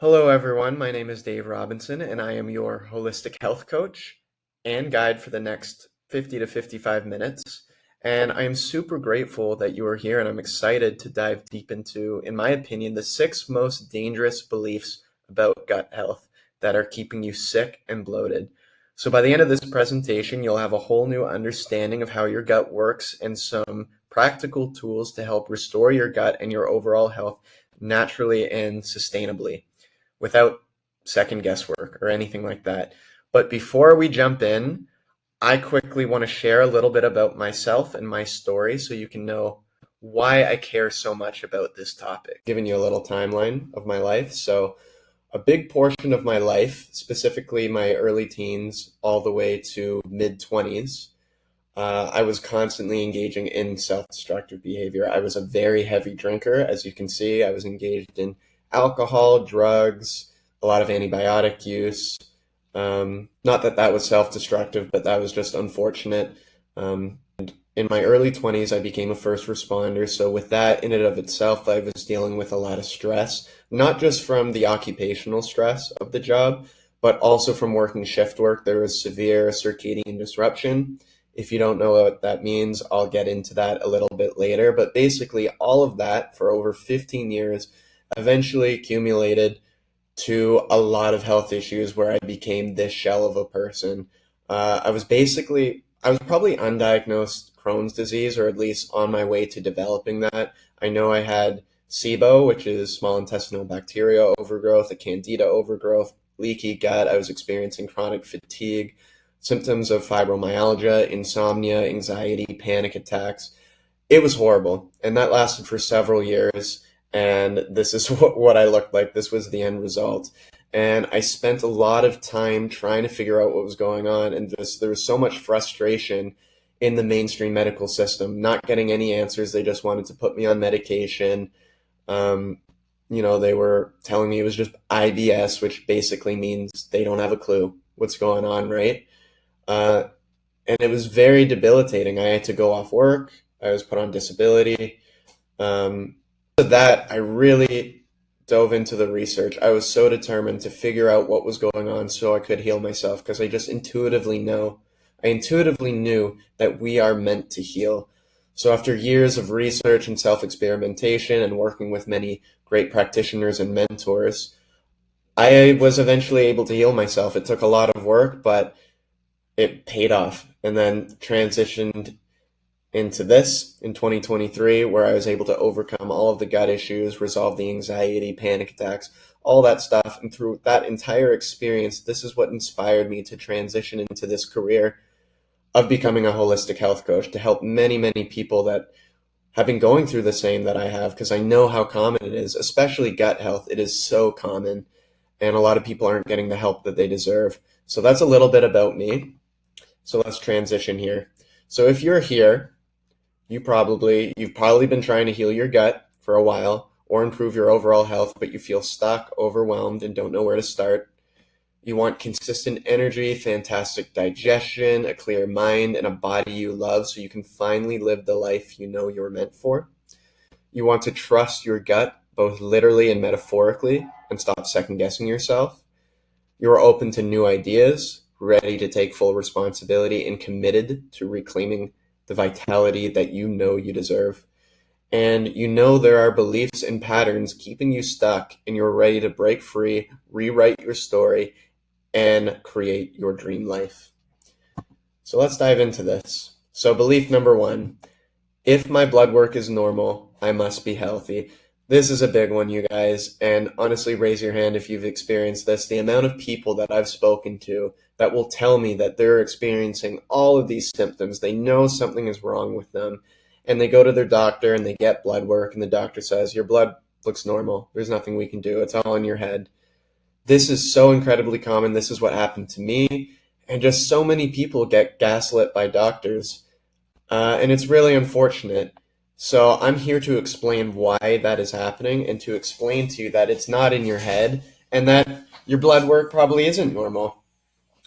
Hello, everyone. My name is Dave Robinson, and I am your holistic health coach and guide for the next 50 to 55 minutes. And I am super grateful that you are here, and I'm excited to dive deep into, in my opinion, the six most dangerous beliefs about gut health that are keeping you sick and bloated. So, by the end of this presentation, you'll have a whole new understanding of how your gut works and some practical tools to help restore your gut and your overall health naturally and sustainably without second guesswork or anything like that. But before we jump in, I quickly want to share a little bit about myself and my story so you can know why I care so much about this topic. Giving you a little timeline of my life. So, a big portion of my life, specifically my early teens all the way to mid 20s, I was constantly engaging in self destructive behavior. I was a very heavy drinker. As you can see, I was engaged in alcohol, drugs, a lot of antibiotic use. Not that that was self destructive, but that was just unfortunate. In my early 20s, I became a first responder. So, with that in and of itself, I was dealing with a lot of stress, not just from the occupational stress of the job, but also from working shift work. There was severe circadian disruption. If you don't know what that means, I'll get into that a little bit later. But basically, all of that for over 15 years eventually accumulated to a lot of health issues where I became this shell of a person. I was probably undiagnosed Crohn's disease, or at least on my way to developing that. I know I had SIBO, which is small intestinal bacteria overgrowth, a candida overgrowth, leaky gut. I was experiencing chronic fatigue, symptoms of fibromyalgia, insomnia, anxiety, panic attacks. It was horrible, and that lasted for several years. And this is what I looked like. This was the end result. And I spent a lot of time trying to figure out what was going on. And there was so much frustration in the mainstream medical system, not getting any answers. They just wanted to put me on medication. Um, they were telling me it was just IBS, which basically means they don't have a clue what's going on, right? Uh, and it was very debilitating. I had to go off work. I was put on disability. Um, that I really dove into the research. I was so determined to figure out what was going on so I could heal myself because I just intuitively know. I intuitively knew that we are meant to heal. So after years of research and self-experimentation and working with many great practitioners and mentors, I was eventually able to heal myself. It took a lot of work, but it paid off, and then transitioned into this in 2023, where I was able to overcome all of the gut issues, resolve the anxiety, panic attacks, all that stuff. And through that entire experience, this is what inspired me to transition into this career of becoming a holistic health coach to help many, many people that have been going through the same that I have, because I know how common it is, especially gut health. It is so common, and a lot of people aren't getting the help that they deserve. So that's a little bit about me. So let's transition here. So if you're here, you've probably been trying to heal your gut for a while or improve your overall health, but you feel stuck, overwhelmed, and don't know where to start. You want consistent energy, fantastic digestion, a clear mind, and a body you love so you can finally live the life you know you're meant for. You want to trust your gut, both literally and metaphorically, and stop second guessing yourself. You are open to new ideas, ready to take full responsibility, and committed to reclaiming the vitality that you know you deserve. And you know there are beliefs and patterns keeping you stuck, and you're ready to break free, rewrite your story, and create your dream life. So let's dive into this. So, belief number one: if my blood work is normal, I must be healthy. This is a big one, you guys, and honestly, raise your hand if you've experienced this. The amount of people that I've spoken to that will tell me that they're experiencing all of these symptoms, they know something is wrong with them, and they go to their doctor and they get blood work, and the doctor says, your blood looks normal. There's nothing we can do. It's all in your head. This is so incredibly common. This is what happened to me, and just so many people get gaslit by doctors. And it's really unfortunate. So I'm here to explain why that is happening and to explain to you that it's not in your head and that your blood work probably isn't normal.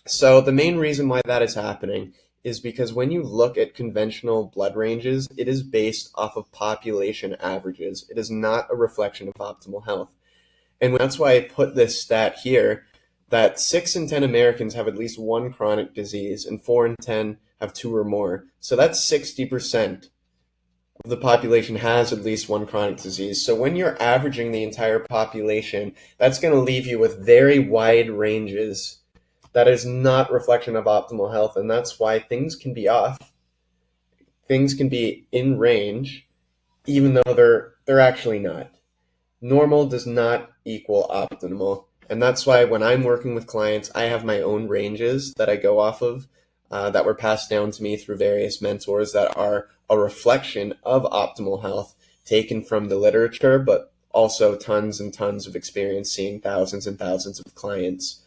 So the main reason why that is happening is because when you look at conventional blood ranges, it is based off of population averages. It is not a reflection of optimal health. And that's why I put this stat here that 6 in 10 Americans have at least one chronic disease and 4 in 10 have two or more. So that's 60% of the population has at least one chronic disease. So when you're averaging the entire population, that's going to leave you with very wide ranges. That is not reflection of optimal health, and that's why things can be off. Things can be in range, even though they're actually not. Normal does not equal optimal. And that's why when I'm working with clients, I have my own ranges that I go off of that were passed down to me through various mentors that are a reflection of optimal health taken from the literature, but also tons and tons of experience seeing thousands and thousands of clients.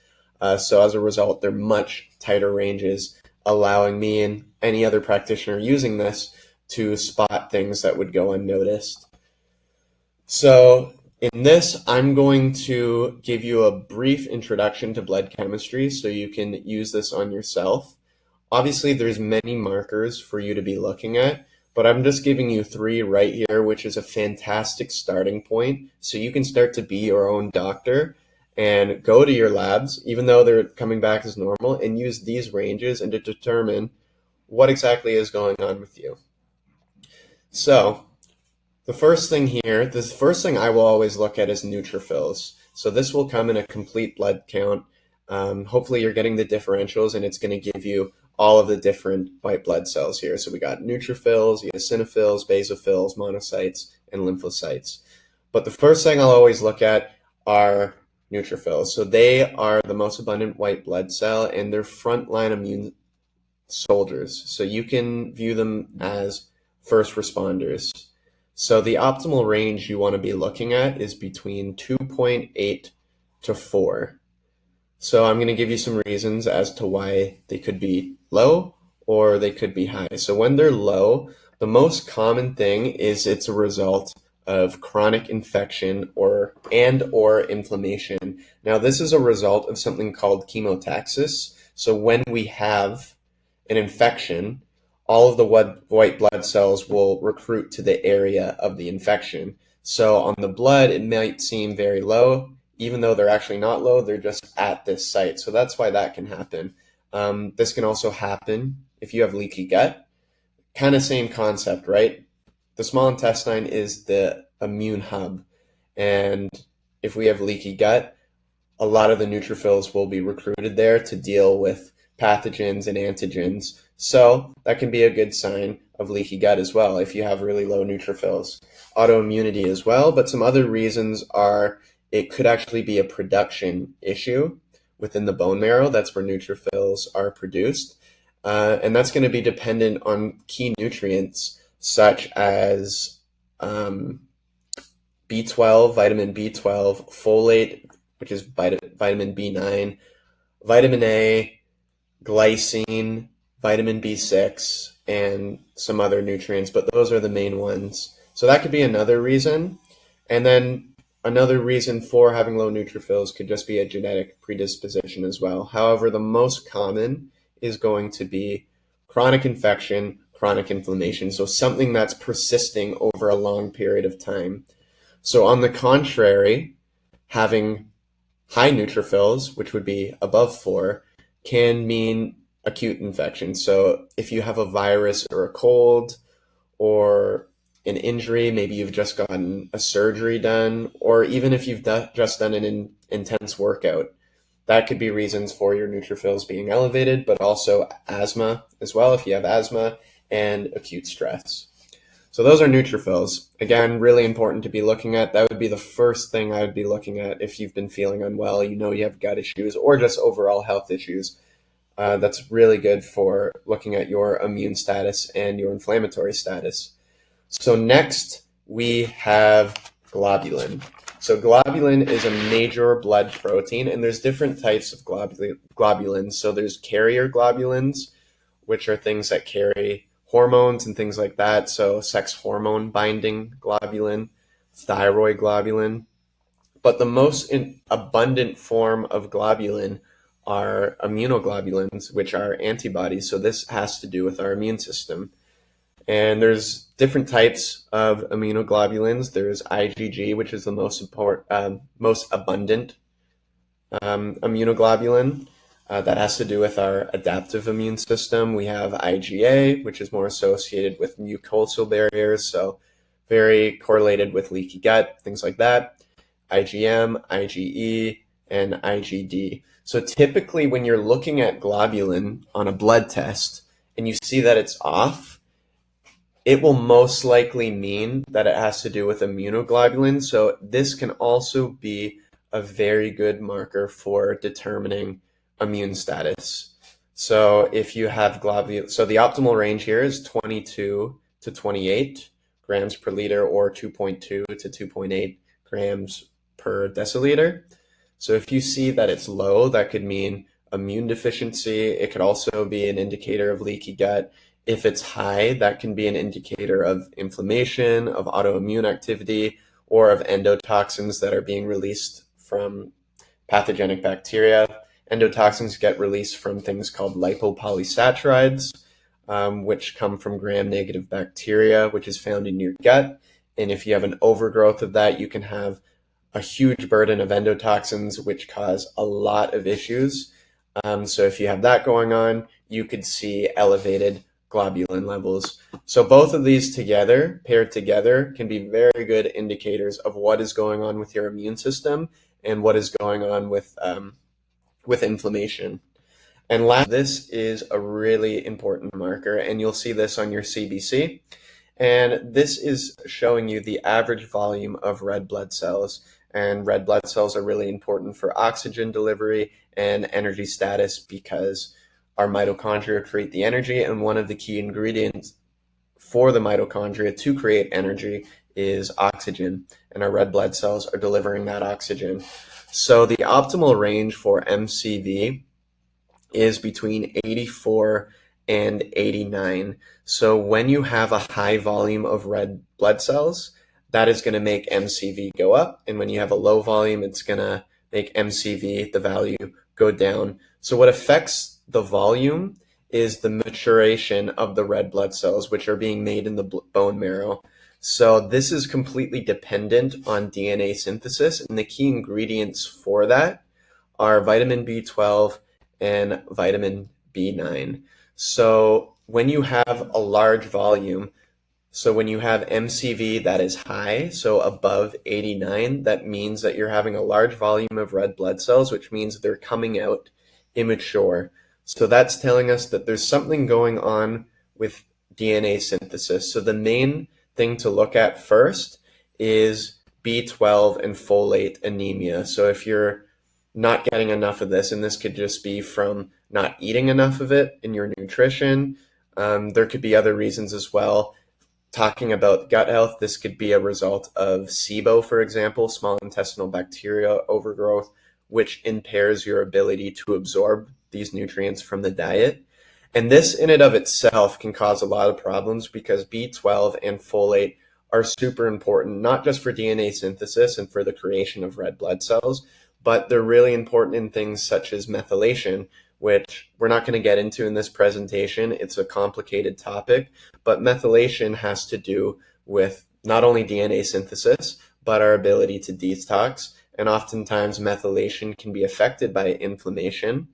So as a result, they're much tighter ranges, allowing me and any other practitioner using this to spot things that would go unnoticed. So in this, I'm going to give you a brief introduction to blood chemistry so you can use this on yourself. Obviously, there's many markers for you to be looking at, but I'm just giving you 3 right here, which is a fantastic starting point. So you can start to be your own doctor and go to your labs, even though they're coming back as normal, and use these ranges and to determine what exactly is going on with you. So the first thing I will always look at is neutrophils. So this will come in a complete blood count. Hopefully you're getting the differentials and it's going to give you all of the different white blood cells here. So we got neutrophils, eosinophils, basophils, monocytes, and lymphocytes. But the first thing I'll always look at are neutrophils. So they are the most abundant white blood cell and they're frontline immune soldiers. So you can view them as first responders. So the optimal range you want to be looking at is between 2.8 to 4. So I'm going to give you some reasons as to why they could be low or they could be high. So when they're low, the most common thing is it's a result of chronic infection or inflammation. Now this is a result of something called chemotaxis. So when we have an infection, all of the white blood cells will recruit to the area of the infection. So on the blood, it might seem very low, even though they're actually not low, they're just at this site. So that's why that can happen. This can also happen if you have leaky gut. Kind of same concept, right? The small intestine is the immune hub. And if we have leaky gut, a lot of the neutrophils will be recruited there to deal with pathogens and antigens. So that can be a good sign of leaky gut as well if you have really low neutrophils. Autoimmunity as well, but some other reasons are it could actually be a production issue within the bone marrow. That's where neutrophils are produced. And that's going to be dependent on key nutrients such as B12, vitamin B12, folate, which is vitamin B9, vitamin A, glycine, vitamin B6, and some other nutrients, but those are the main ones. So that could be another reason. And then another reason for having low neutrophils could just be a genetic predisposition as well. However, the most common is going to be chronic infection, chronic inflammation, so something that's persisting over a long period of time. So on the contrary, having high neutrophils, which would be above 4, can mean acute infection. So if you have a virus or a cold or an injury, maybe you've just gotten a surgery done, or even if you've just done an intense workout, that could be reasons for your neutrophils being elevated, but also asthma as well if you have asthma and acute stress. So those are neutrophils. Again, really important to be looking at. That would be the first thing I would be looking at if you've been feeling unwell, you have gut issues or just overall health issues. That's really good for looking at your immune status and your inflammatory status. So next we have globulin. So globulin is a major blood protein, and there's different types of globulins. So there's carrier globulins, which are things that carry hormones and things like that. So sex hormone binding globulin, thyroid globulin. But the most abundant form of globulin are immunoglobulins, which are antibodies. So this has to do with our immune system. And there's different types of immunoglobulins. There's IgG, which is the most abundant immunoglobulin. That has to do with our adaptive immune system. We have IgA, which is more associated with mucosal barriers, so very correlated with leaky gut, things like that. IgM, IgE, and IgD. So typically when you're looking at globulin on a blood test and you see that it's off, it will most likely mean that it has to do with immunoglobulin. So this can also be a very good marker for determining immune status. So if you have globulin, so the optimal range here is 22 to 28 grams per liter, or 2.2 to 2.8 grams per deciliter. So if you see that it's low, that could mean immune deficiency. It could also be an indicator of leaky gut. If it's high, that can be an indicator of inflammation, of autoimmune activity, or of endotoxins that are being released from pathogenic bacteria. Endotoxins get released from things called lipopolysaccharides, which come from gram-negative bacteria, which is found in your gut. And if you have an overgrowth of that, you can have a huge burden of endotoxins, which cause a lot of issues. So if you have that going on, you could see elevated globulin levels. So both of these together, paired together, can be very good indicators of what is going on with your immune system and what is going on with inflammation. And last, this is a really important marker, and you'll see this on your CBC. And this is showing you the average volume of red blood cells. And red blood cells are really important for oxygen delivery and energy status because our mitochondria create the energy, and one of the key ingredients for the mitochondria to create energy is oxygen, and our red blood cells are delivering that oxygen. So the optimal range for MCV is between 84 and 89. So when you have a high volume of red blood cells, that is going to make MCV go up. And when you have a low volume, it's going to make MCV, the value, go down. So what affects the volume is the maturation of the red blood cells, which are being made in the bone marrow. So this is completely dependent on DNA synthesis, and the key ingredients for that are vitamin B12 and vitamin B9. So when you have a large volume, so when you have MCV that is high, so above 89, that means that you're having a large volume of red blood cells, which means they're coming out immature. So that's telling us that there's something going on with DNA synthesis. So the main thing to look at first is B12 and folate anemia. So if you're not getting enough of this, and this could just be from not eating enough of it in your nutrition, there could be other reasons as well. Talking about gut health, this could be a result of SIBO, for example, small intestinal bacteria overgrowth, which impairs your ability to absorb these nutrients from the diet. And this in and of itself can cause a lot of problems because B12 and folate are super important, not just for DNA synthesis and for the creation of red blood cells, but they're really important in things such as methylation, which we're not going to get into in this presentation. It's a complicated topic, but methylation has to do with not only DNA synthesis, but our ability to detox. And oftentimes methylation can be affected by inflammation.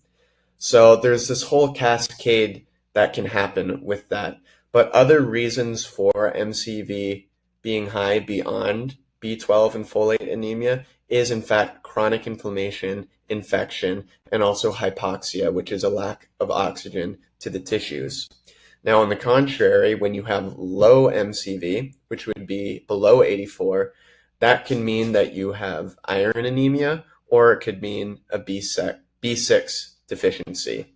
So there's this whole cascade that can happen with that. But other reasons for MCV being high beyond B12 and folate anemia is in fact chronic inflammation, infection, and also hypoxia, which is a lack of oxygen to the tissues. Now, on the contrary, when you have low MCV, which would be below 84, that can mean that you have iron anemia, or it could mean a B6 deficiency.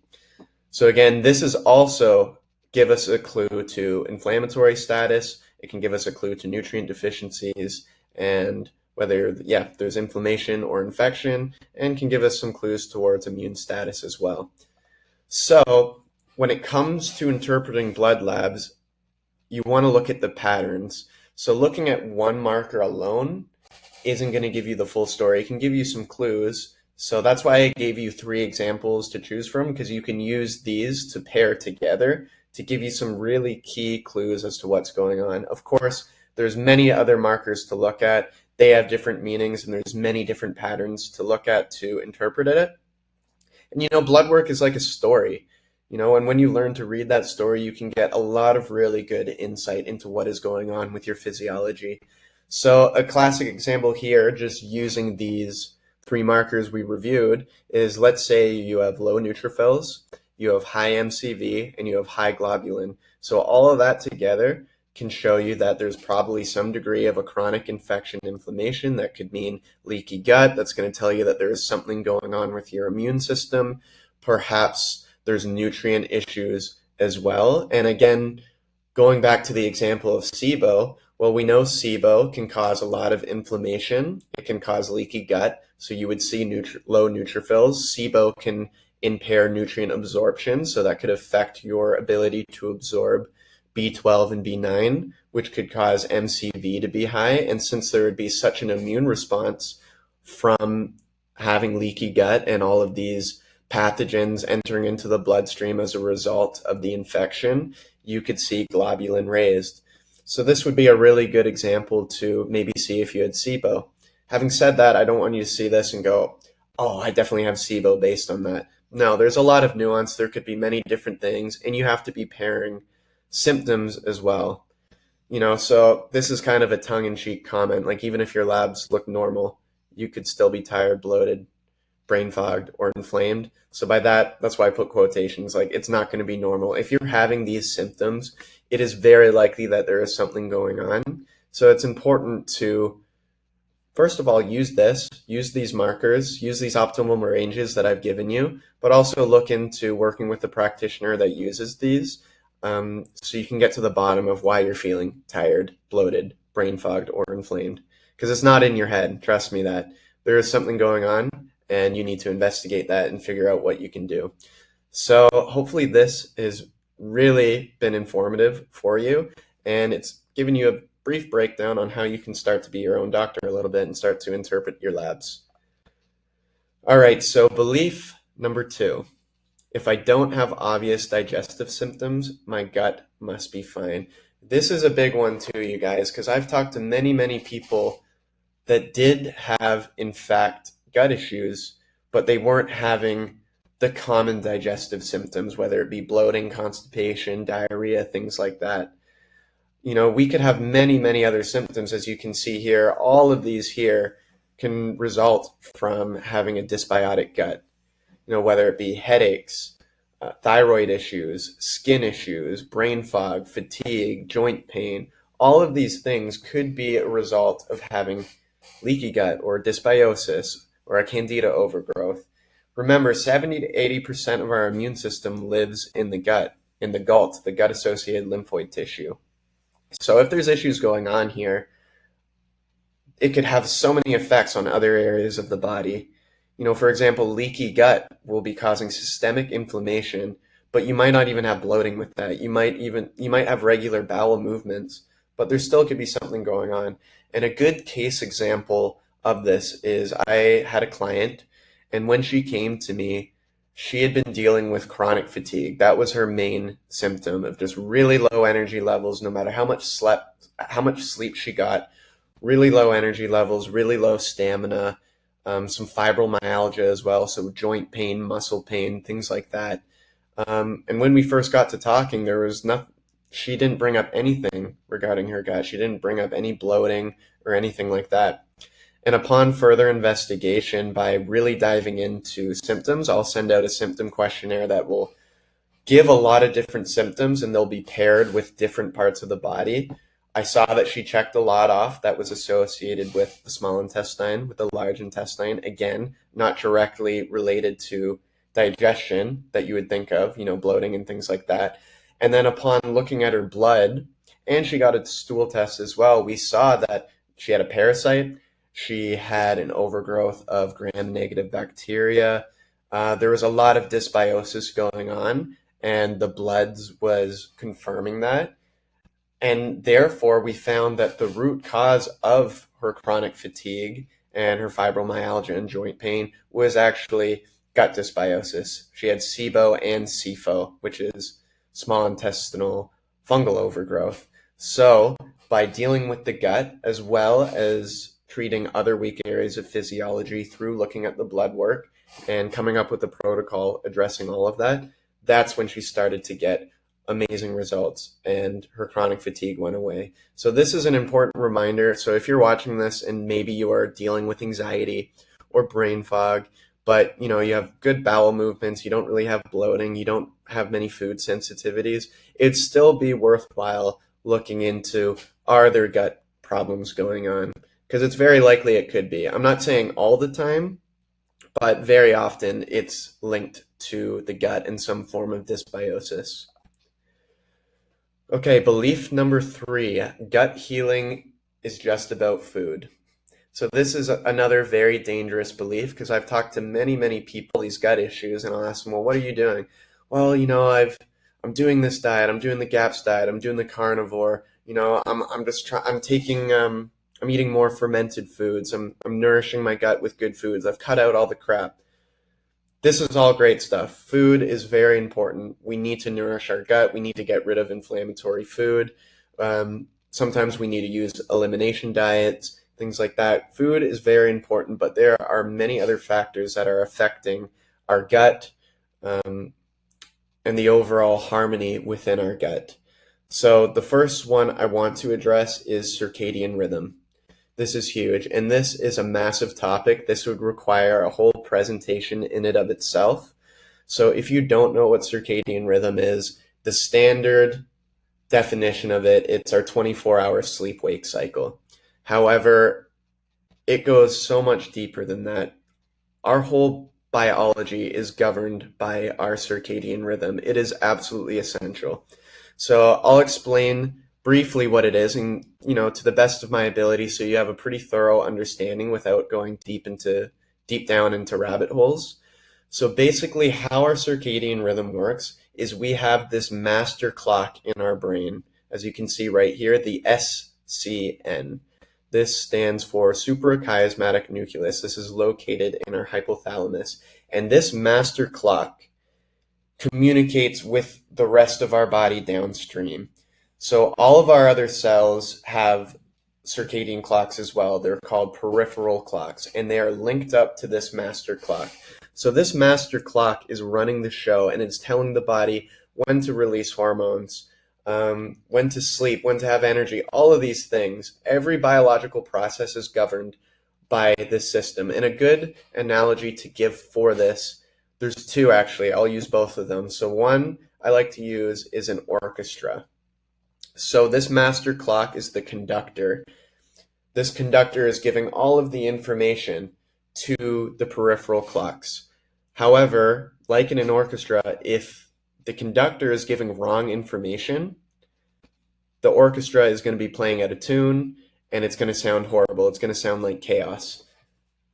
So again, this is also give us a clue to inflammatory status. It can give us a clue to nutrient deficiencies and whether, there's inflammation or infection, and can give us some clues towards immune status as well. So when it comes to interpreting blood labs, you want to look at the patterns. So looking at one marker alone isn't going to give you the full story. It can give you some clues. So that's why I gave you 3 examples to choose from, because you can use these to pair together to give you some really key clues as to what's going on. Of course, there's many other markers to look at. They have different meanings, and there's many different patterns to look at to interpret it. And blood work is like a story, and when you learn to read that story, you can get a lot of really good insight into what is going on with your physiology. So a classic example here, just using these three markers we reviewed, is let's say you have low neutrophils, you have high MCV, and you have high globulin. So all of that together can show you that there's probably some degree of a chronic infection inflammation. That could mean leaky gut. That's going to tell you that there is something going on with your immune system. Perhaps there's nutrient issues as well. And again, going back to the example of SIBO, well, we know SIBO can cause a lot of inflammation. It can cause leaky gut. So you would see low neutrophils. SIBO can impair nutrient absorption. So that could affect your ability to absorb B12 and B9, which could cause MCV to be high. And since there would be such an immune response from having leaky gut and all of these pathogens entering into the bloodstream as a result of the infection, you could see globulin raised. So this would be a really good example to maybe see if you had SIBO. Having said that, I don't want you to see this and go, oh, I definitely have SIBO based on that. No, there's a lot of nuance. There could be many different things, and you have to be pairing symptoms as well. So this is kind of a tongue-in-cheek comment. Like, even if your labs look normal, you could still be tired, bloated, brain fogged, or inflamed. So by that's why I put quotations. Like, it's not going to be normal. If you're having these symptoms, it is very likely that there is something going on. So it's important to, first of all, use these markers, use these optimal ranges that I've given you, but also look into working with a practitioner that uses these, so you can get to the bottom of why you're feeling tired, bloated, brain fogged, or inflamed. Because it's not in your head. Trust me that there is something going on, and you need to investigate that and figure out what you can do. So hopefully this has really been informative for you, and it's given you a brief breakdown on how you can start to be your own doctor a little bit and start to interpret your labs. All right, so belief number 2. If I don't have obvious digestive symptoms, my gut must be fine. This is a big one too, you guys, because I've talked to many, many people that did have, in fact, gut issues, but they weren't having the common digestive symptoms, whether it be bloating, constipation, diarrhea, things like that. We could have many, many other symptoms, as you can see here. All of these here can result from having a dysbiotic gut. Whether it be headaches, thyroid issues, skin issues, brain fog, fatigue, joint pain, all of these things could be a result of having leaky gut or dysbiosis or a candida overgrowth. Remember, 70 to 80% of our immune system lives in the gut, in the GALT, the gut-associated lymphoid tissue. So if there's issues going on here, it could have so many effects on other areas of the body. For example, leaky gut will be causing systemic inflammation, but you might not even have bloating with that. You might have regular bowel movements, but there still could be something going on. And a good case example of this is I had a client, and when she came to me, she had been dealing with chronic fatigue. That was her main symptom of just really low energy levels, no matter how much sleep she got, really low energy levels, really low stamina. Some fibromyalgia as well, so joint pain, muscle pain, things like that. And when we first got to talking, there was nothing. She didn't bring up anything regarding her gut. She didn't bring up any bloating or anything like that. And upon further investigation, by really diving into symptoms, I'll send out a symptom questionnaire that will give a lot of different symptoms, and they'll be paired with different parts of the body. I saw that she checked a lot off that was associated with the small intestine, with the large intestine. Again, not directly related to digestion that you would think of, bloating and things like that. And then upon looking at her blood, and she got a stool test as well, we saw that she had a parasite. She had an overgrowth of gram-negative bacteria. There was a lot of dysbiosis going on, and the bloods was confirming that. And therefore, we found that the root cause of her chronic fatigue and her fibromyalgia and joint pain was actually gut dysbiosis. She had SIBO and SIFO, which is small intestinal fungal overgrowth. So by dealing with the gut as well as treating other weak areas of physiology through looking at the blood work and coming up with a protocol addressing all of that, that's when she started to get amazing results and her chronic fatigue went away. So this is an important reminder. So if you're watching this and maybe you are dealing with anxiety or brain fog, but you have good bowel movements, you don't really have bloating, you don't have many food sensitivities, it'd still be worthwhile looking into, are there gut problems going on? Because it's very likely it could be. I'm not saying all the time, but very often it's linked to the gut in some form of dysbiosis. Okay, belief number 3, gut healing is just about food. So this is another very dangerous belief because I've talked to many, many people these gut issues, and I'll ask them, well, what are you doing? Well, I'm doing this diet, I'm doing the GAPS diet, I'm doing the carnivore. I'm eating more fermented foods. I'm nourishing my gut with good foods. I've cut out all the crap. This is all great stuff. Food is very important. We need to nourish our gut. We need to get rid of inflammatory food. Sometimes we need to use elimination diets, things like that. Food is very important, but there are many other factors that are affecting our gut and the overall harmony within our gut. So the first one I want to address is circadian rhythm. This is huge, and this is a massive topic. This would require a whole presentation in and of itself. So if you don't know what circadian rhythm is, the standard definition of it, it's our 24-hour sleep-wake cycle. However, it goes so much deeper than that. Our whole biology is governed by our circadian rhythm. It is absolutely essential. So I'll explain briefly what it is and, to the best of my ability so you have a pretty thorough understanding without going deep down into rabbit holes. So basically how our circadian rhythm works is we have this master clock in our brain. As you can see right here, the SCN. This stands for suprachiasmatic nucleus. This is located in our hypothalamus. And this master clock communicates with the rest of our body downstream. So all of our other cells have circadian clocks as well. They're called peripheral clocks, and they are linked up to this master clock. So this master clock is running the show, and it's telling the body when to release hormones, when to sleep, when to have energy, all of these things. Every biological process is governed by this system. And a good analogy to give for this, there's two actually. I'll use both of them. So one I like to use is an orchestra. So this master clock is the conductor. This conductor is giving all of the information to the peripheral clocks. However, like in an orchestra, if the conductor is giving wrong information, the orchestra is going to be playing out of tune and it's going to sound horrible. It's going to sound like chaos.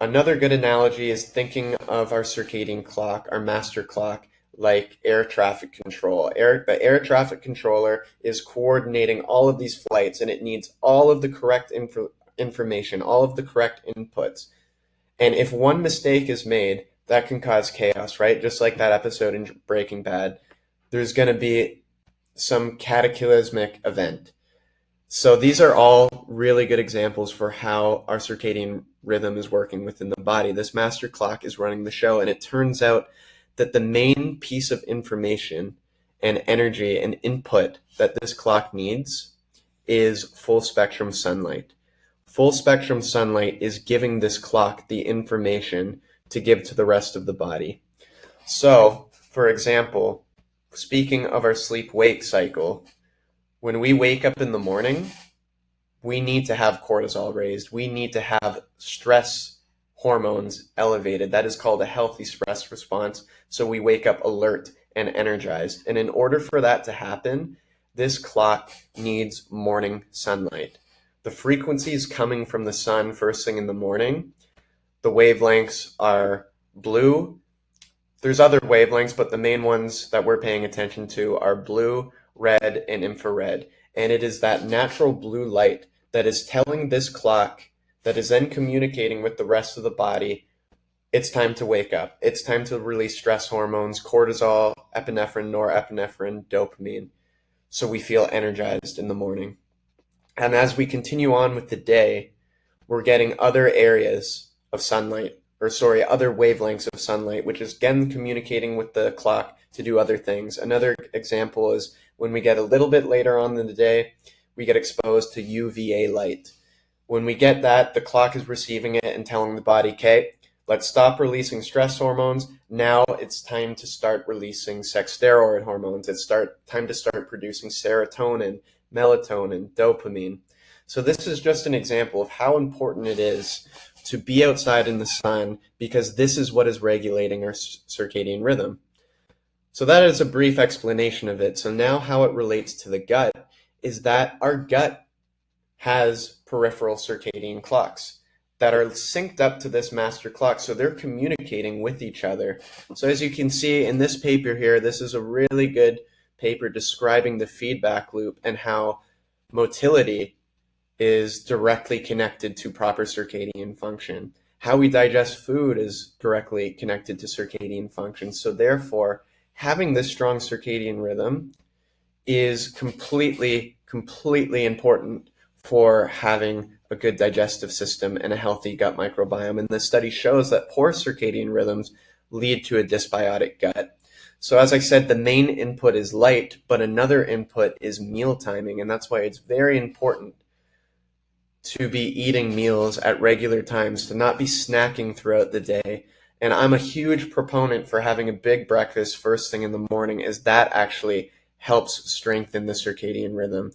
Another good analogy is thinking of our circadian clock, our master clock, like air traffic control. The air traffic controller is coordinating all of these flights, and it needs all of the correct information, all of the correct inputs. And if one mistake is made, that can cause chaos, right? Just like that episode in Breaking Bad. There's going to be some cataclysmic event. So these are all really good examples for how our circadian rhythm is working within the body. This master clock is running the show, and it turns out that the main piece of information and energy and input that this clock needs is full spectrum sunlight. Full spectrum sunlight is giving this clock the information to give to the rest of the body. So, for example, speaking of our sleep-wake cycle, when we wake up in the morning, we need to have cortisol raised. We need to have stress hormones elevated. That is called a healthy stress response. So we wake up alert and energized. And in order for that to happen, this clock needs morning sunlight. The frequencies coming from the sun first thing in the morning, the wavelengths are blue. There's other wavelengths, but the main ones that we're paying attention to are blue, red, and infrared. And it is that natural blue light that is telling this clock, that is then communicating with the rest of the body, it's time to wake up. It's time to release stress hormones, cortisol, epinephrine, norepinephrine, dopamine, so we feel energized in the morning. And as we continue on with the day, we're getting other areas of sunlight, or sorry, other wavelengths of sunlight, which is again communicating with the clock to do other things. Another example is when we get a little bit later on in the day, we get exposed to UVA light. When we get that, the clock is receiving it and telling the body, okay, let's stop releasing stress hormones. Now it's time to start releasing sex steroid hormones. It's time to start producing serotonin, melatonin, dopamine. So this is just an example of how important it is to be outside in the sun, because this is what is regulating our circadian rhythm. So that is a brief explanation of it. So now how it relates to the gut is that our gut has peripheral circadian clocks that are synced up to this master clock. So they're communicating with each other. So as you can see in this paper here, this is a really good paper describing the feedback loop and how motility is directly connected to proper circadian function. How we digest food is directly connected to circadian function. So therefore, having this strong circadian rhythm is completely important for having a good digestive system and a healthy gut microbiome. And this study shows that poor circadian rhythms lead to a dysbiotic gut. So as I said, the main input is light, but another input is meal timing. And that's why it's very important to be eating meals at regular times, to not be snacking throughout the day. And I'm a huge proponent for having a big breakfast first thing in the morning, as that actually helps strengthen the circadian rhythm.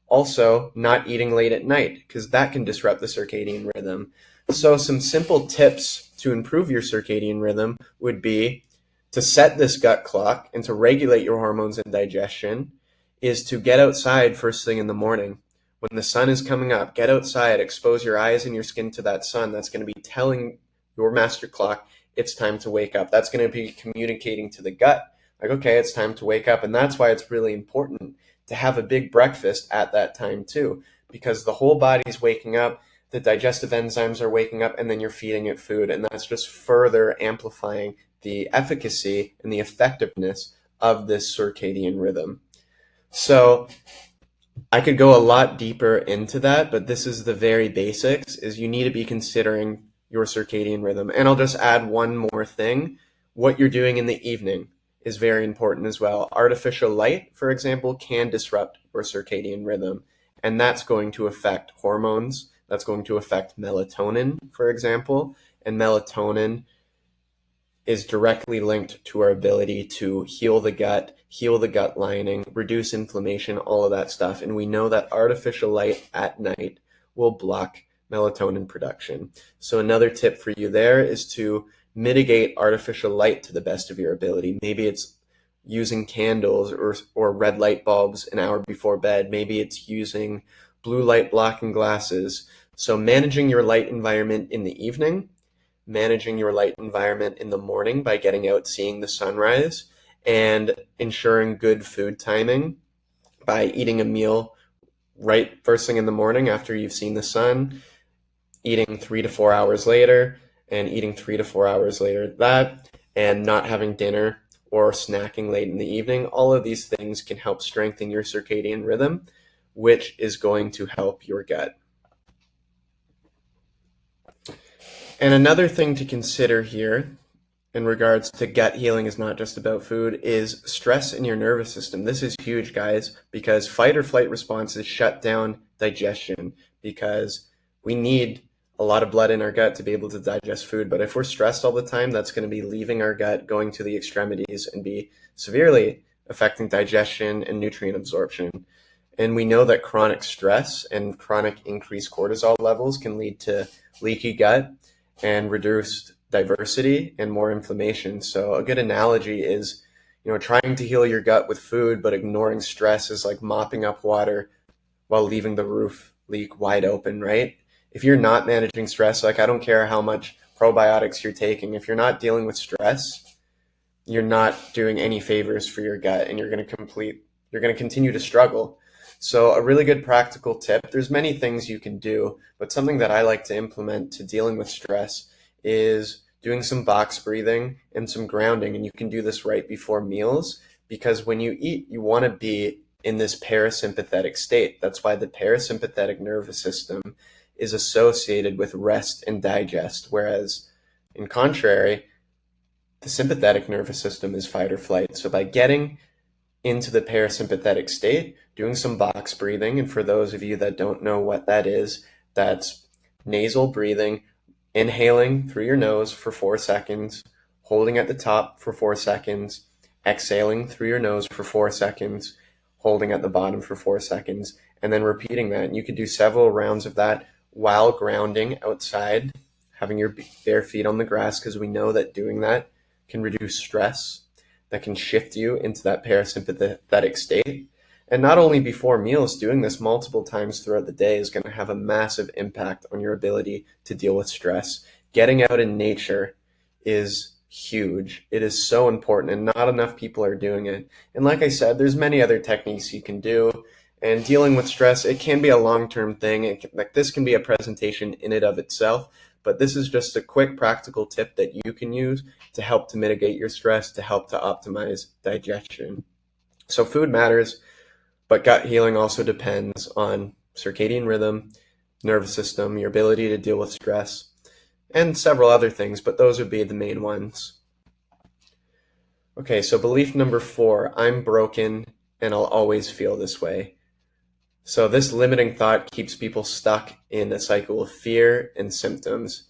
Also, not eating late at night, because that can disrupt the circadian rhythm. So some simple tips to improve your circadian rhythm would be to set this gut clock and to regulate your hormones and digestion is to get outside first thing in the morning. When the sun is coming up, get outside, expose your eyes and your skin to that sun. That's going to be telling your master clock it's time to wake up. That's going to be communicating to the gut, like, okay, it's time to wake up. And that's why it's really important to have a big breakfast at that time too, because the whole body's waking up, the digestive enzymes are waking up, and then you're feeding it food. And that's just further amplifying the efficacy and the effectiveness of this circadian rhythm. So I could go a lot deeper into that, but this is the very basics, is you need to be considering your circadian rhythm. And I'll just add one more thing. What you're doing in the evening is very important as well. Artificial light, for example, can disrupt your circadian rhythm, and that's going to affect hormones. That's going to affect melatonin, for example, and melatonin is directly linked to our ability to heal the gut lining, reduce inflammation, all of that stuff. And we know that artificial light at night will block melatonin production. So another tip for you there is to mitigate artificial light to the best of your ability. Maybe it's using candles or red light bulbs an hour before bed. Maybe it's using blue light blocking glasses. So managing your light environment in the evening, managing your light environment in the morning by getting out, seeing the sunrise, and ensuring good food timing by eating a meal right first thing in the morning after you've seen the sun, eating 3 to 4 hours later, and eating 3 to 4 hours later that, and not having dinner or snacking late in the evening. All of these things can help strengthen your circadian rhythm, which is going to help your gut. And another thing to consider here in regards to gut healing is not just about food, is stress in your nervous system. This is huge, guys, because fight or flight responses shut down digestion, because we need a lot of blood in our gut to be able to digest food. But if we're stressed all the time, that's going to be leaving our gut, going to the extremities, and be severely affecting digestion and nutrient absorption. And we know that chronic stress and chronic increased cortisol levels can lead to leaky gut and reduced diversity and more inflammation. So a good analogy is, trying to heal your gut with food, but ignoring stress is like mopping up water while leaving the roof leak wide open, right? If you're not managing stress, like I don't care how much probiotics you're taking, if you're not dealing with stress, you're not doing any favors for your gut, and you're going to continue to struggle. So a really good practical tip, there's many things you can do, but something that I like to implement to dealing with stress is doing some box breathing and some grounding. And you can do this right before meals because when you eat, you want to be in this parasympathetic state. That's why the parasympathetic nervous system is associated with rest and digest, whereas in contrary, the sympathetic nervous system is fight or flight. So by getting into the parasympathetic state, doing some box breathing, and for those of you that don't know what that is, that's nasal breathing, inhaling through your nose for 4 seconds, holding at the top for 4 seconds, exhaling through your nose for 4 seconds, holding at the bottom for 4 seconds, and then repeating that. And you could do several rounds of that while grounding outside, having your bare feet on the grass, because we know that doing that can reduce stress, that can shift you into that parasympathetic state. And not only before meals, doing this multiple times throughout the day is going to have a massive impact on your ability to deal with stress. Getting out in nature is huge. It is so important, and not enough people are doing it. And like I said, there's many other techniques you can do. And dealing with stress, it can be a long-term thing. Like this can be a presentation in and of itself, but this is just a quick practical tip that you can use to help to mitigate your stress, to help to optimize digestion. So food matters, but gut healing also depends on circadian rhythm, nervous system, your ability to deal with stress, and several other things, but those would be the main ones. Okay, so belief number 4, I'm broken and I'll always feel this way. So this limiting thought keeps people stuck in a cycle of fear and symptoms.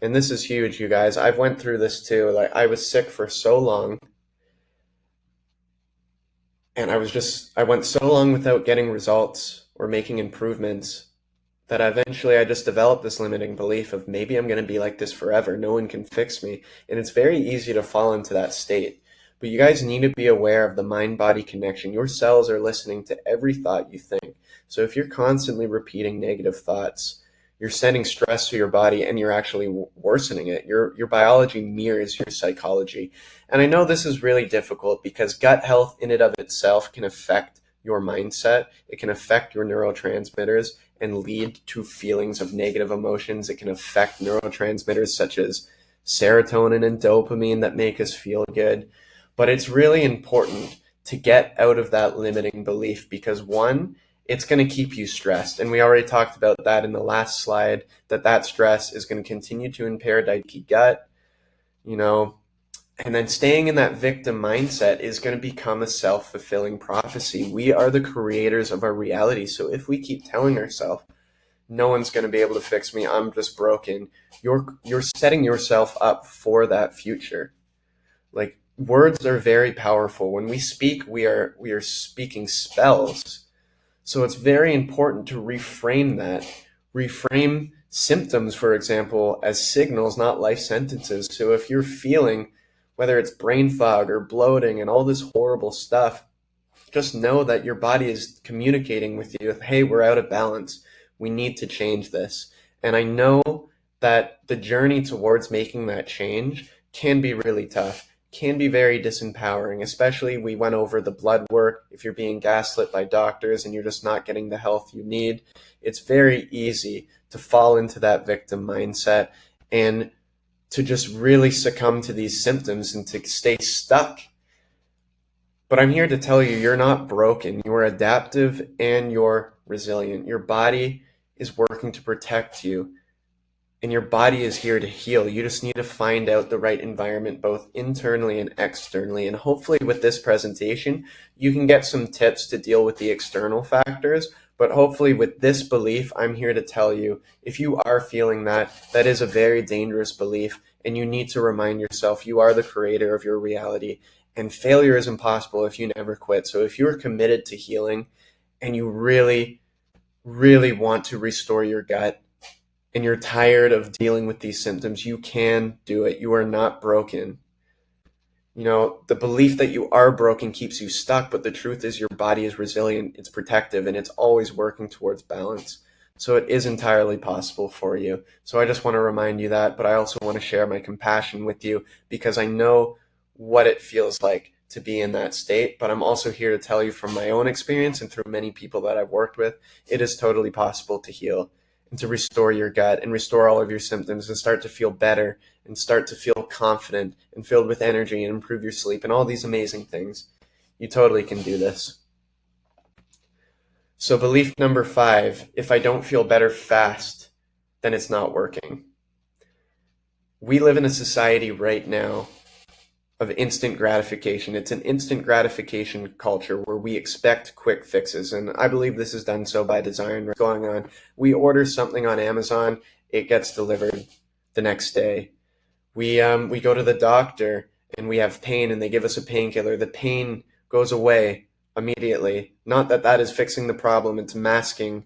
And this is huge, you guys. I've went through this too. Like I was sick for so long, and I went so long without getting results or making improvements that eventually I just developed this limiting belief of maybe I'm going to be like this forever. No one can fix me. And it's very easy to fall into that state. But you guys need to be aware of the mind-body connection. Your cells are listening to every thought you think. So if you're constantly repeating negative thoughts, you're sending stress to your body and you're actually worsening it. Your biology mirrors your psychology. And I know this is really difficult because gut health in and of itself can affect your mindset. It can affect your neurotransmitters and lead to feelings of negative emotions. It can affect neurotransmitters such as serotonin and dopamine that make us feel good. But it's really important to get out of that limiting belief because one, it's going to keep you stressed. And we already talked about that in the last slide, that stress is going to continue to impair gut, and then staying in that victim mindset is going to become a self-fulfilling prophecy. We are the creators of our reality. So if we keep telling ourselves, no one's going to be able to fix me, I'm just broken, you're setting yourself up for that future. Like words are very powerful. When we speak, we are speaking spells. So it's very important to reframe that. Reframe symptoms, for example, as signals, not life sentences. So if you're feeling, whether it's brain fog or bloating and all this horrible stuff, just know that your body is communicating with you, hey, we're out of balance. We need to change this. And I know that the journey towards making that change can be really tough, can be very disempowering, especially we went over the blood work. If you're being gaslit by doctors and you're just not getting the health you need, it's very easy to fall into that victim mindset and to just really succumb to these symptoms and to stay stuck. But I'm here to tell you, you're not broken. You're adaptive and you're resilient. Your body is working to protect you, and your body is here to heal. You just need to find out the right environment, both internally and externally. And hopefully with this presentation, you can get some tips to deal with the external factors. But hopefully with this belief, I'm here to tell you, if you are feeling that is a very dangerous belief, and you need to remind yourself you are the creator of your reality. And failure is impossible if you never quit. So if you're committed to healing and you really, really want to restore your gut and you're tired of dealing with these symptoms, you can do it. You are not broken. The belief that you are broken keeps you stuck, but the truth is your body is resilient, it's protective, and it's always working towards balance. So it is entirely possible for you. So I just want to remind you that, but I also want to share my compassion with you because I know what it feels like to be in that state. But I'm also here to tell you from my own experience and through many people that I've worked with, it is totally possible to heal. and to restore your gut and restore all of your symptoms and start to feel better and start to feel confident and filled with energy and improve your sleep and all these amazing things. You totally can do this. So belief number 5, if I don't feel better fast, then it's not working. We live in a society right now of instant gratification. It's an instant gratification culture where we expect quick fixes. And I believe this is done so by design. What's going on? We order something on Amazon, it gets delivered the next day. We go to the doctor and we have pain and they give us a painkiller. The pain goes away immediately. Not that that is fixing the problem, it's masking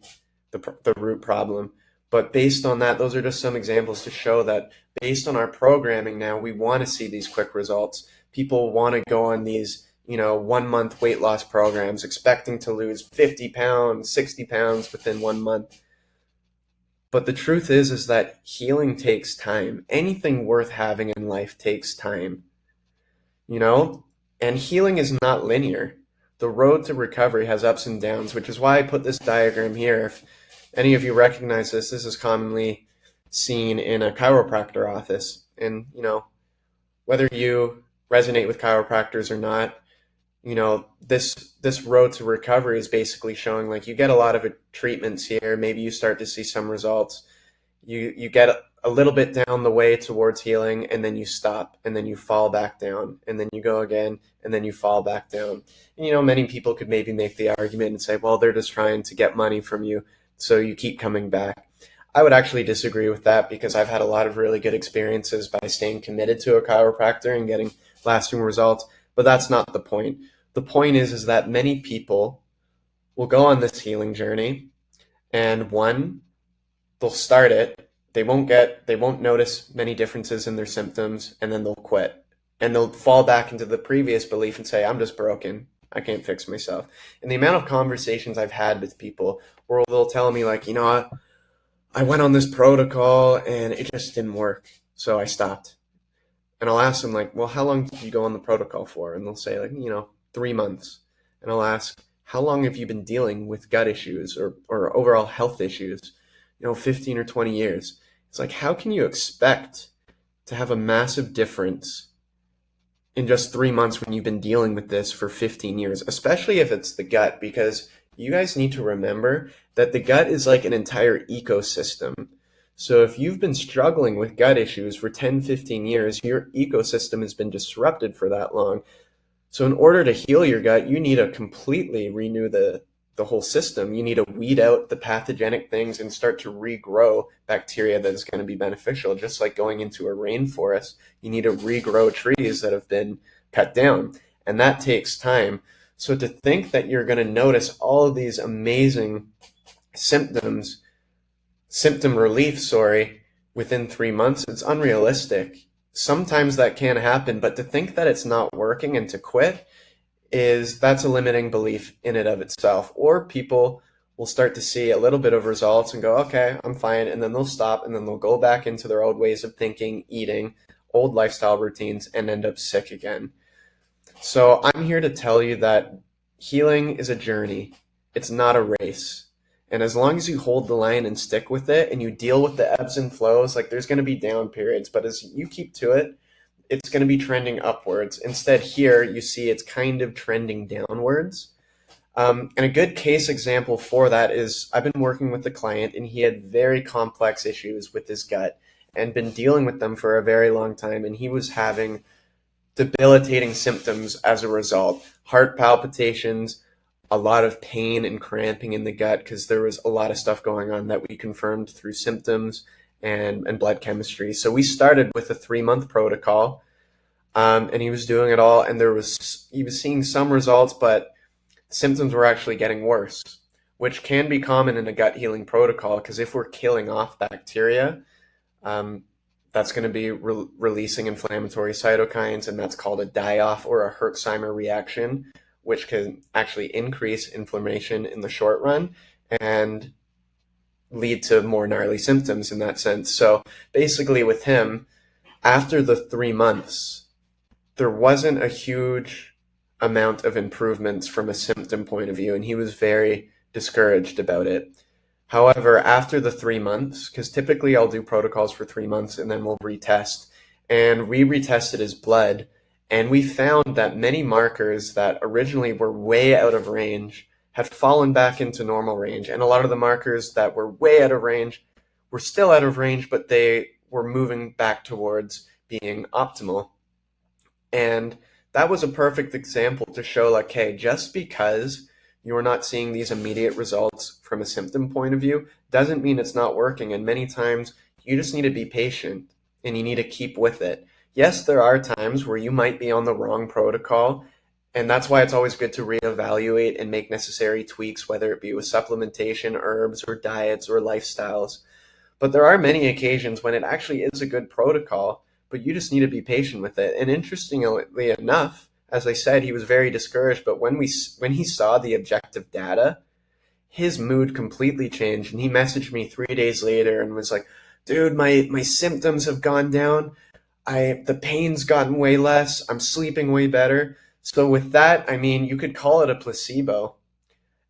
the root problem. But based on that, those are just some examples to show that based on our programming now, we want to see these quick results. People want to go on these, 1 month weight loss programs, expecting to lose 50 pounds, 60 pounds within 1 month. But the truth is that healing takes time. Anything worth having in life takes time, you know? And healing is not linear. The road to recovery has ups and downs, which is why I put this diagram here. If any of you recognize this, this is commonly seen in a chiropractor office. And, whether you resonate with chiropractors or not, this road to recovery is basically showing like you get a lot of treatments here. Maybe you start to see some results. You get a little bit down the way towards healing, and then you stop, and then you fall back down, and then you go again, and then you fall back down. And many people could maybe make the argument and say, well, they're just trying to get money from you, so you keep coming back. I would actually disagree with that because I've had a lot of really good experiences by staying committed to a chiropractor and getting lasting results. But that's not the point. The point is that many people will go on this healing journey, and they'll start it. They won't notice many differences in their symptoms, and then they'll quit. And they'll fall back into the previous belief and say, I'm just broken. I can't fix myself. And the amount of conversations I've had with people where they'll tell me like, I went on this protocol and it just didn't work. So I stopped. And I'll ask them like, well, how long did you go on the protocol for? And they'll say like, 3 months. And I'll ask, how long have you been dealing with gut issues or overall health issues? 15 or 20 years. It's like, how can you expect to have a massive difference in just 3 months when you've been dealing with this for 15 years, especially if it's the gut, because you guys need to remember that the gut is like an entire ecosystem. So if you've been struggling with gut issues for 10, 15 years, your ecosystem has been disrupted for that long. So in order to heal your gut, you need to completely renew the whole system. You need to weed out the pathogenic things and start to regrow bacteria that is going to be beneficial. Just like going into a rainforest, you need to regrow trees that have been cut down, and that takes time. So to think that you're going to notice all of these amazing symptom relief, within 3 months, it's unrealistic. Sometimes that can happen, but to think that it's not working and to quit, that's a limiting belief in and of itself. Or people will start to see a little bit of results and go, okay, I'm fine. And then they'll stop, and then they'll go back into their old ways of thinking, eating, old lifestyle routines, and end up sick again. So I'm here to tell you that healing is a journey. It's not a race. And as long as you hold the line and stick with it and you deal with the ebbs and flows, like there's going to be down periods, but as you keep to it, it's going to be trending upwards. Instead, here you see it's kind of trending downwards. And a good case example for that is I've been working with a client and he had very complex issues with his gut and been dealing with them for a very long time. And he was having debilitating symptoms as a result, heart palpitations, a lot of pain and cramping in the gut because there was a lot of stuff going on that we confirmed through symptoms and blood chemistry. So we started with a 3-month protocol, and he was doing it all, and he was seeing some results, but symptoms were actually getting worse, which can be common in a gut healing protocol because if we're killing off bacteria, that's going to be releasing inflammatory cytokines, and that's called a die-off or a Herxheimer reaction, which can actually increase inflammation in the short run and lead to more gnarly symptoms in that sense. So basically with him, after the 3 months, there wasn't a huge amount of improvements from a symptom point of view, and he was very discouraged about it. However, after the 3 months, because typically I'll do protocols for 3 months and then we'll retest, and we retested his blood, and we found that many markers that originally were way out of range had fallen back into normal range, and a lot of the markers that were way out of range were still out of range, but they were moving back towards being optimal. And that was a perfect example to show, like, hey, just because you're not seeing these immediate results from a symptom point of view doesn't mean it's not working. And many times you just need to be patient and you need to keep with it. Yes, there are times where you might be on the wrong protocol, and that's why it's always good to reevaluate and make necessary tweaks, whether it be with supplementation, herbs, or diets, or lifestyles. But there are many occasions when it actually is a good protocol, but you just need to be patient with it. And interestingly enough, as I said, he was very discouraged, but when he saw the objective data, his mood completely changed, and he messaged me 3 days later and was like, "Dude, my symptoms have gone down. The pain's gotten way less. I'm sleeping way better." So with that, I mean, you could call it a placebo.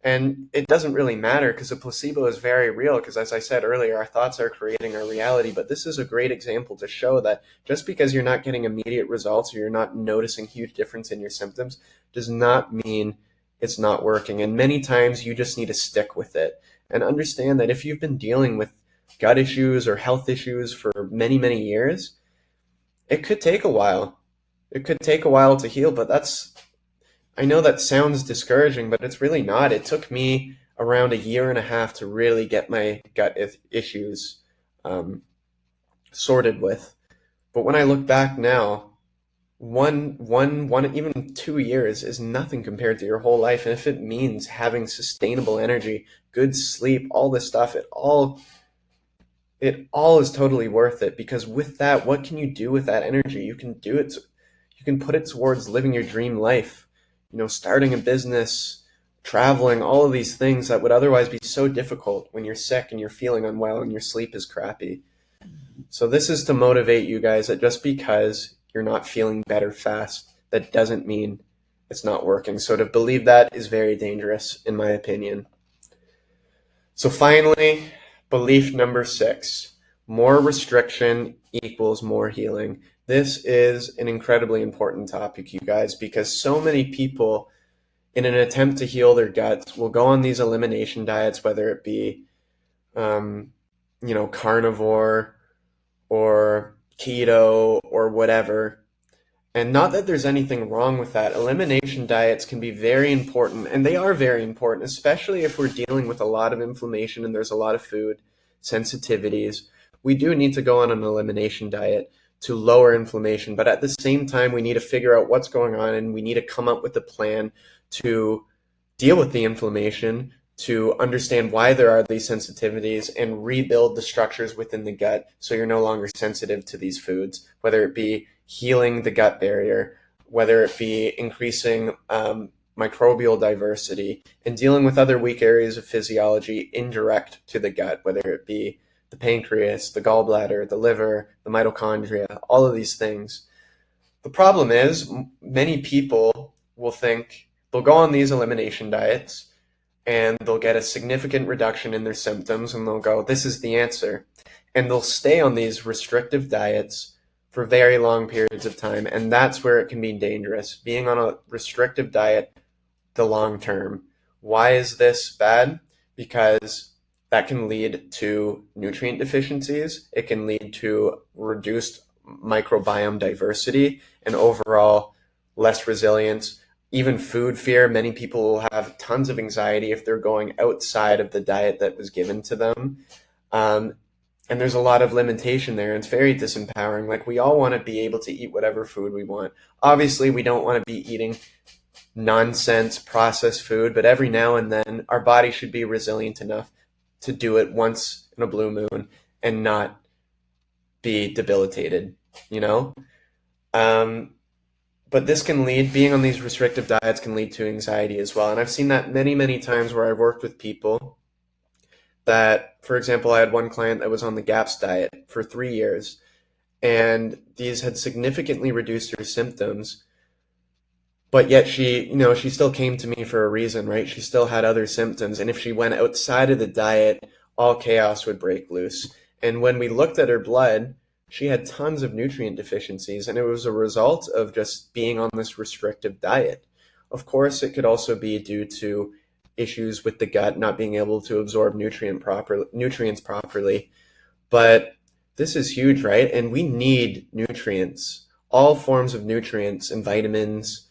And it doesn't really matter because a placebo is very real because, as I said earlier, our thoughts are creating our reality. But this is a great example to show that just because you're not getting immediate results or you're not noticing huge difference in your symptoms does not mean it's not working. And many times you just need to stick with it and understand that if you've been dealing with gut issues or health issues for many, many years, it could take a while. It could take a while to heal, but I know that sounds discouraging, but it's really not. It took me around a year and a half to really get my gut issues um, sorted with. But when I look back now, even 2 years is nothing compared to your whole life. And if it means having sustainable energy, good sleep, all this stuff, it all is totally worth it, because with that, what can you do with that energy? You can put it towards living your dream life, starting a business, traveling, all of these things that would otherwise be so difficult when you're sick and you're feeling unwell and your sleep is crappy. So this is to motivate you guys that just because you're not feeling better fast, that doesn't mean it's not working. So to believe that is very dangerous, in my opinion. So finally, belief number 6, more restriction equals more healing. This is an incredibly important topic, you guys, because so many people, in an attempt to heal their guts, will go on these elimination diets, whether it be, carnivore or keto or whatever. And not that there's anything wrong with that. Elimination diets can be very important, and they are very important, especially if we're dealing with a lot of inflammation and there's a lot of food sensitivities. We do need to go on an elimination diet to lower inflammation, but at the same time, we need to figure out what's going on, and we need to come up with a plan to deal with the inflammation, to understand why there are these sensitivities, and rebuild the structures within the gut so you're no longer sensitive to these foods, whether it be healing the gut barrier, whether it be increasing microbial diversity, and dealing with other weak areas of physiology indirect to the gut, whether it be the pancreas, the gallbladder, the liver, the mitochondria, all of these things. The problem is many people will think they'll go on these elimination diets and they'll get a significant reduction in their symptoms and they'll go, this is the answer. And they'll stay on these restrictive diets for very long periods of time. And that's where it can be dangerous, being on a restrictive diet the long term. Why is this bad? Because that can lead to nutrient deficiencies. It can lead to reduced microbiome diversity and overall less resilience. Even food fear. Many people will have tons of anxiety if they're going outside of the diet that was given to them. And there's a lot of limitation there. It's very disempowering. Like, we all want to be able to eat whatever food we want. Obviously, we don't want to be eating nonsense processed food, but every now and then our body should be resilient enough to do it once in a blue moon and not be debilitated, you know? But being on these restrictive diets can lead to anxiety as well. And I've seen that many, many times where I've worked with people that, for example, I had one client that was on the GAPS diet for 3 years, and these had significantly reduced her symptoms. But yet she still came to me for a reason, right? She still had other symptoms. And if she went outside of the diet all chaos would break loose. And when we looked at her blood, she had tons of nutrient deficiencies, and it was a result of just being on this restrictive diet. Of course, it could also be due to issues with the gut not being able to absorb nutrients properly. But this is huge, right? And we need nutrients. All forms of nutrients and vitamins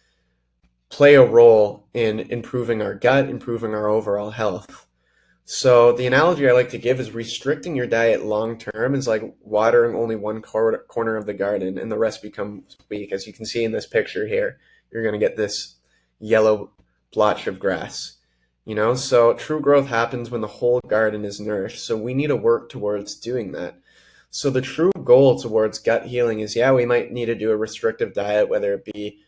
play a role in improving our gut, improving our overall health. So the analogy I like to give is restricting your diet long term is like watering only one corner of the garden and the rest becomes weak. As you can see in this picture here, you're going to get this yellow blotch of grass. So true growth happens when the whole garden is nourished. So we need to work towards doing that. So the true goal towards gut healing is, yeah, we might need to do a restrictive diet, whether it be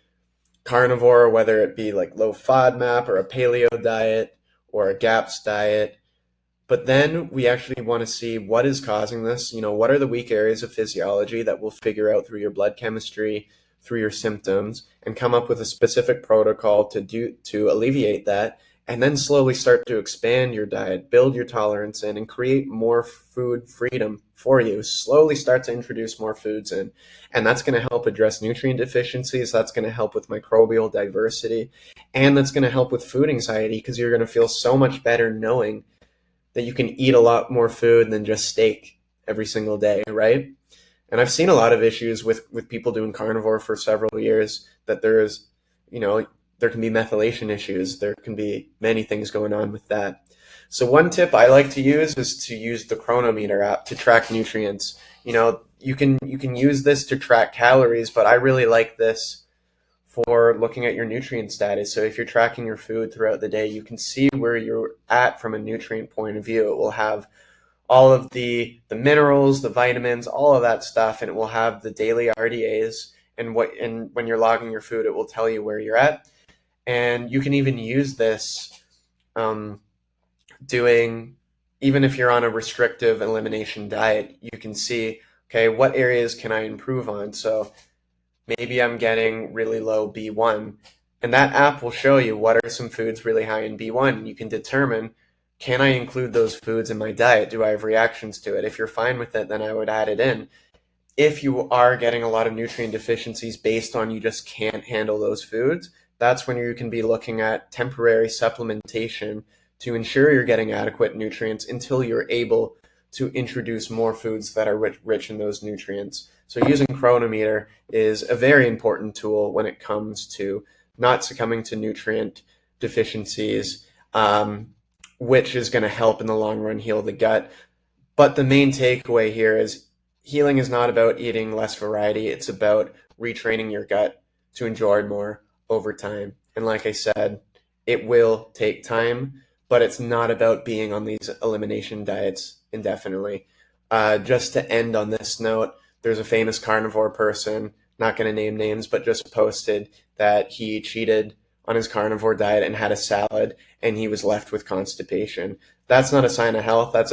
carnivore, whether it be like low FODMAP or a paleo diet or a GAPS diet. But then we actually want to see what is causing this. What are the weak areas of physiology that we'll figure out through your blood chemistry, through your symptoms, and come up with a specific protocol to alleviate that, and then slowly start to expand your diet, build your tolerance in, and create more food freedom for you. Slowly start to introduce more foods in, and that's going to help address nutrient deficiencies. That's going to help with microbial diversity, and that's going to help with food anxiety because you're going to feel so much better knowing that you can eat a lot more food than just steak every single day, right? And I've seen a lot of issues with people doing carnivore for several years that there can be methylation issues. There can be many things going on with that. So one tip I like to use is to use the Chronometer app to track nutrients. You can use this to track calories, but I really like this for looking at your nutrient status. So if you're tracking your food throughout the day, you can see where you're at from a nutrient point of view. It will have all of the minerals, the vitamins, all of that stuff, and it will have the daily RDAs. And when you're logging your food, it will tell you where you're at. And you can even use this doing, even if you're on a restrictive elimination diet, you can see, okay, what areas can I improve on? So maybe I'm getting really low B1, and that app will show you what are some foods really high in B1. You can determine, can I include those foods in my diet? Do I have reactions to it? If you're fine with it, then I would add it in. If you are getting a lot of nutrient deficiencies based on you just can't handle those foods, that's when you can be looking at temporary supplementation to ensure you're getting adequate nutrients until you're able to introduce more foods that are rich in those nutrients. So using Chronometer is a very important tool when it comes to not succumbing to nutrient deficiencies, which is going to help in the long run heal the gut. But the main takeaway here is healing is not about eating less variety. It's about retraining your gut to enjoy more over time. And like I said, it will take time, but it's not about being on these elimination diets indefinitely. Just to end on this note, there's a famous carnivore person, not going to name names, but just posted that he cheated on his carnivore diet and had a salad, and he was left with constipation. That's not a sign of health. That's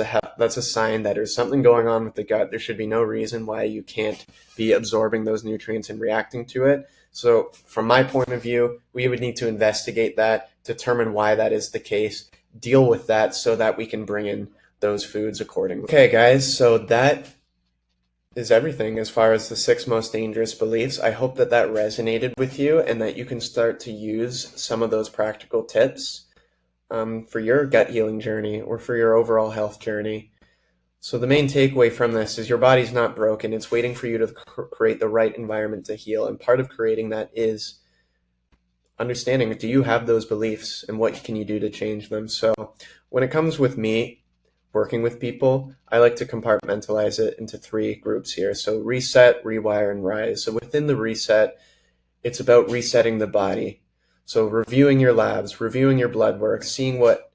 a sign that there's something going on with the gut. There should be no reason why you can't be absorbing those nutrients and reacting to it. So from my point of view, we would need to investigate that, determine why that is the case, deal with that so that we can bring in those foods accordingly. Okay, guys, so that is everything as far as the 6 most dangerous beliefs. I hope that resonated with you and that you can start to use some of those practical tips for your gut healing journey or for your overall health journey. So the main takeaway from this is your body's not broken. It's waiting for you to create the right environment to heal. And part of creating that is understanding, do you have those beliefs and what can you do to change them? So when it comes with me working with people, I like to compartmentalize it into 3 groups here. So reset, rewire, and rise. So within the reset, it's about resetting the body. So reviewing your labs, reviewing your blood work, seeing what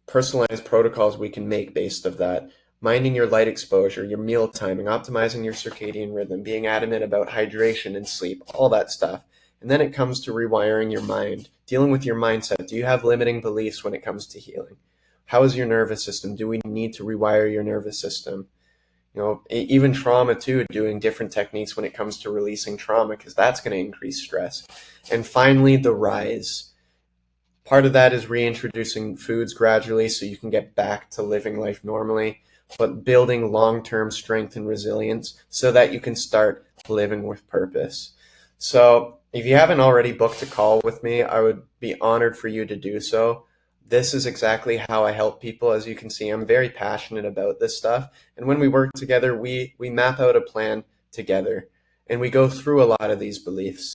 personalized protocols we can make based of that, minding your light exposure, your meal timing, optimizing your circadian rhythm, being adamant about hydration and sleep, all that stuff. And then it comes to rewiring your mind, dealing with your mindset. Do you have limiting beliefs when it comes to healing? How is your nervous system? Do we need to rewire your nervous system? Even trauma too, doing different techniques when it comes to releasing trauma, because that's going to increase stress. And finally, the rise. Part of that is reintroducing foods gradually so you can get back to living life normally, but building long-term strength and resilience so that you can start living with purpose. So, if you haven't already booked a call with me, I would be honored for you to do so. This is exactly how I help people. As you can see, I'm very passionate about this stuff. And when we work together, we map out a plan together and we go through a lot of these beliefs.